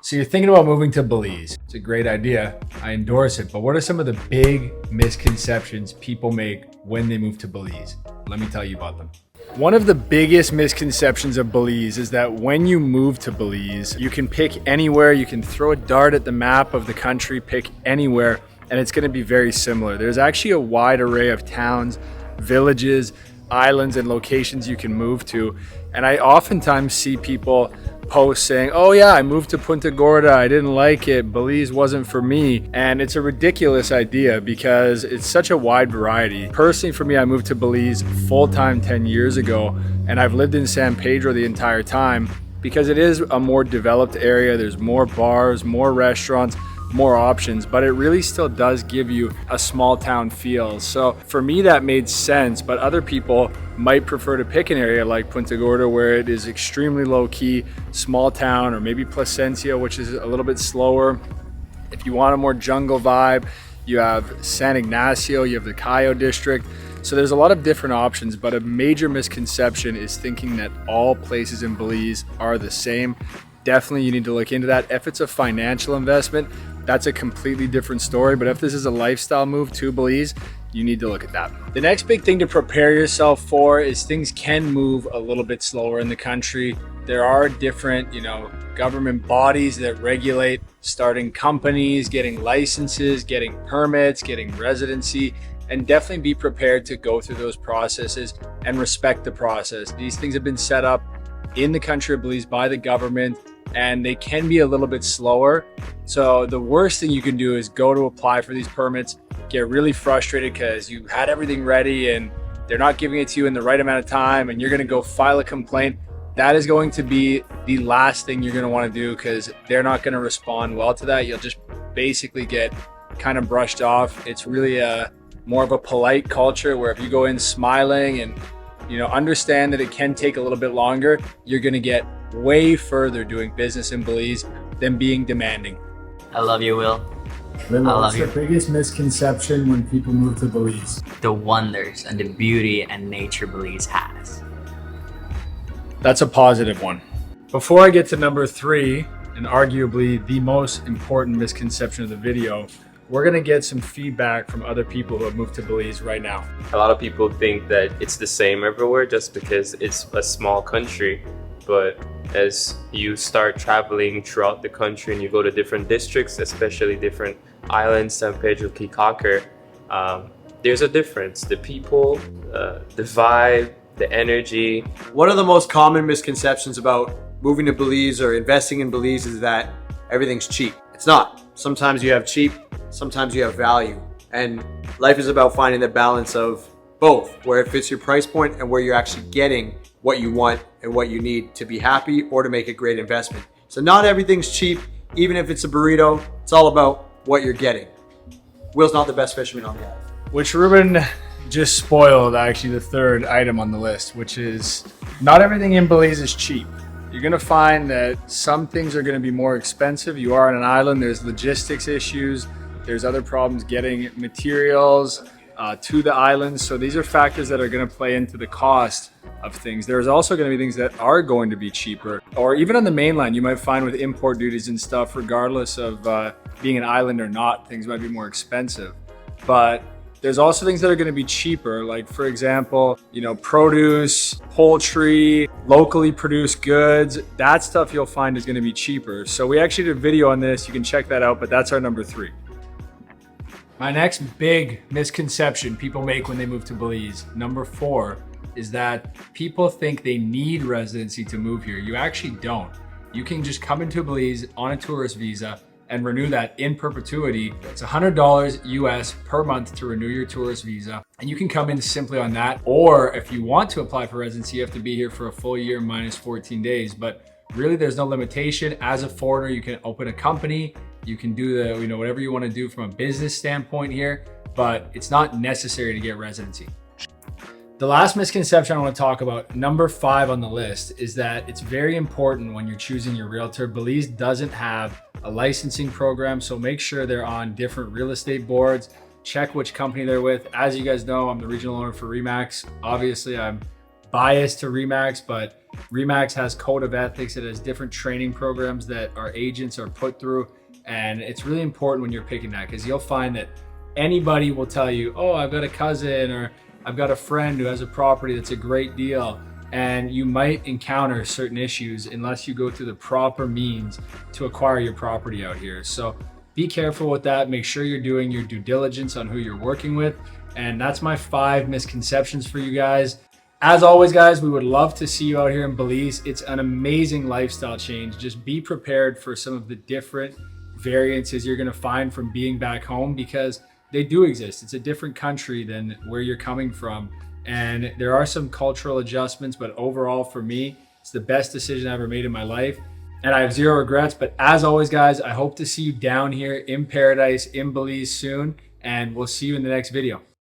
So you're thinking about moving to Belize. It's a great idea. I endorse it. But what are some of the big misconceptions people make when they move to Belize? Let me tell you about them. One of the biggest misconceptions of Belize is that when you move to Belize, you can pick anywhere, you can throw a dart at the map of the country, pick anywhere, and it's gonna be very similar. There's actually a wide array of towns, villages, islands, and locations you can move to. And I oftentimes see people post saying, oh yeah, I moved to Punta Gorda, I didn't like it, Belize wasn't for me. And it's a ridiculous idea because it's such a wide variety. Personally for me, I moved to Belize full-time 10 years ago, and I've lived in San Pedro the entire time because it is a more developed area. There's more bars, more restaurants, more options, but it really still does give you a small town feel. So for me, that made sense, but other people might prefer to pick an area like Punta Gorda where it is extremely low key, small town, or maybe Placencia, which is a little bit slower. If you want a more jungle vibe, you have San Ignacio, you have the Cayo district. So there's a lot of different options, but a major misconception is thinking that all places in Belize are the same. Definitely you need to look into that. If it's a financial investment, that's a completely different story. But if this is a lifestyle move to Belize, you need to look at that. The next big thing to prepare yourself for is things can move a little bit slower in the country. There are different, government bodies that regulate starting companies, getting licenses, getting permits, getting residency, and definitely be prepared to go through those processes and respect the process. These things have been set up in the country of Belize by the government, and they can be a little bit slower. So the worst thing you can do is go to apply for these permits, get really frustrated because you had everything ready and they're not giving it to you in the right amount of time, and you're gonna go file a complaint. That is going to be the last thing you're gonna wanna do because they're not gonna respond well to that. You'll just basically get kind of brushed off. It's really more of a polite culture where if you go in smiling and understand that it can take a little bit longer, you're gonna get way further doing business in Belize than being demanding. I love you, Will. What's the biggest misconception when people move to Belize? The wonders and the beauty and nature Belize has. That's a positive one. Before I get to number 3, and arguably the most important misconception of the video, we're gonna get some feedback from other people who have moved to Belize right now. A lot of people think that it's the same everywhere just because it's a small country. But as you start traveling throughout the country and you go to different districts, especially different islands, San Pedro, Kikaker, there's a difference. The people, the vibe, the energy. One of the most common misconceptions about moving to Belize or investing in Belize is that everything's cheap. It's not. Sometimes you have cheap, sometimes you have value. And life is about finding the balance of both, where it fits your price point and where you're actually getting what you want and what you need to be happy or to make a great investment. So not everything's cheap, even if it's a burrito. It's all about what you're getting. Will's not the best fisherman on the island. Which Ruben just spoiled actually the third item on the list, which is not everything in Belize is cheap. You're gonna find that some things are gonna be more expensive. You are on an island, there's logistics issues, there's other problems getting materials to the island. So these are factors that are gonna play into the cost of things. There's also gonna be things that are going to be cheaper, or even on the mainland, you might find with import duties and stuff, regardless of being an island or not, things might be more expensive. But there's also things that are gonna be cheaper, like for example, produce, poultry, locally produced goods. That stuff you'll find is gonna be cheaper. So we actually did a video on this, you can check that out, but that's our number 3. My next big misconception people make when they move to Belize, number 4, is that people think they need residency to move here. You actually don't. You can just come into Belize on a tourist visa and renew that in perpetuity. It's $100 US per month to renew your tourist visa. And you can come in simply on that. Or if you want to apply for residency, you have to be here for a full year minus 14 days. But really there's no limitation. As a foreigner, you can open a company. You can do whatever you want to do from a business standpoint here, but it's not necessary to get residency. The last misconception I want to talk about, number 5 on the list, is that it's very important when you're choosing your realtor. Belize doesn't have a licensing program, so make sure they're on different real estate boards. Check which company they're with. As you guys know, I'm the regional owner for RE/MAX. Obviously, I'm biased to RE/MAX, but Remax has code of ethics. It has different training programs that our agents are put through. And it's really important when you're picking that, because you'll find that anybody will tell you, oh, I've got a cousin or I've got a friend who has a property that's a great deal. And you might encounter certain issues unless you go through the proper means to acquire your property out here. So be careful with that. Make sure you're doing your due diligence on who you're working with. And that's my 5 misconceptions for you guys. As always, guys, we would love to see you out here in Belize. It's an amazing lifestyle change. Just be prepared for some of the different variances you're going to find from being back home, because they do exist. It's a different country than where you're coming from. And there are some cultural adjustments, but overall for me, it's the best decision I ever made in my life. And I have 0 regrets. But as always, guys, I hope to see you down here in paradise in Belize soon. And we'll see you in the next video.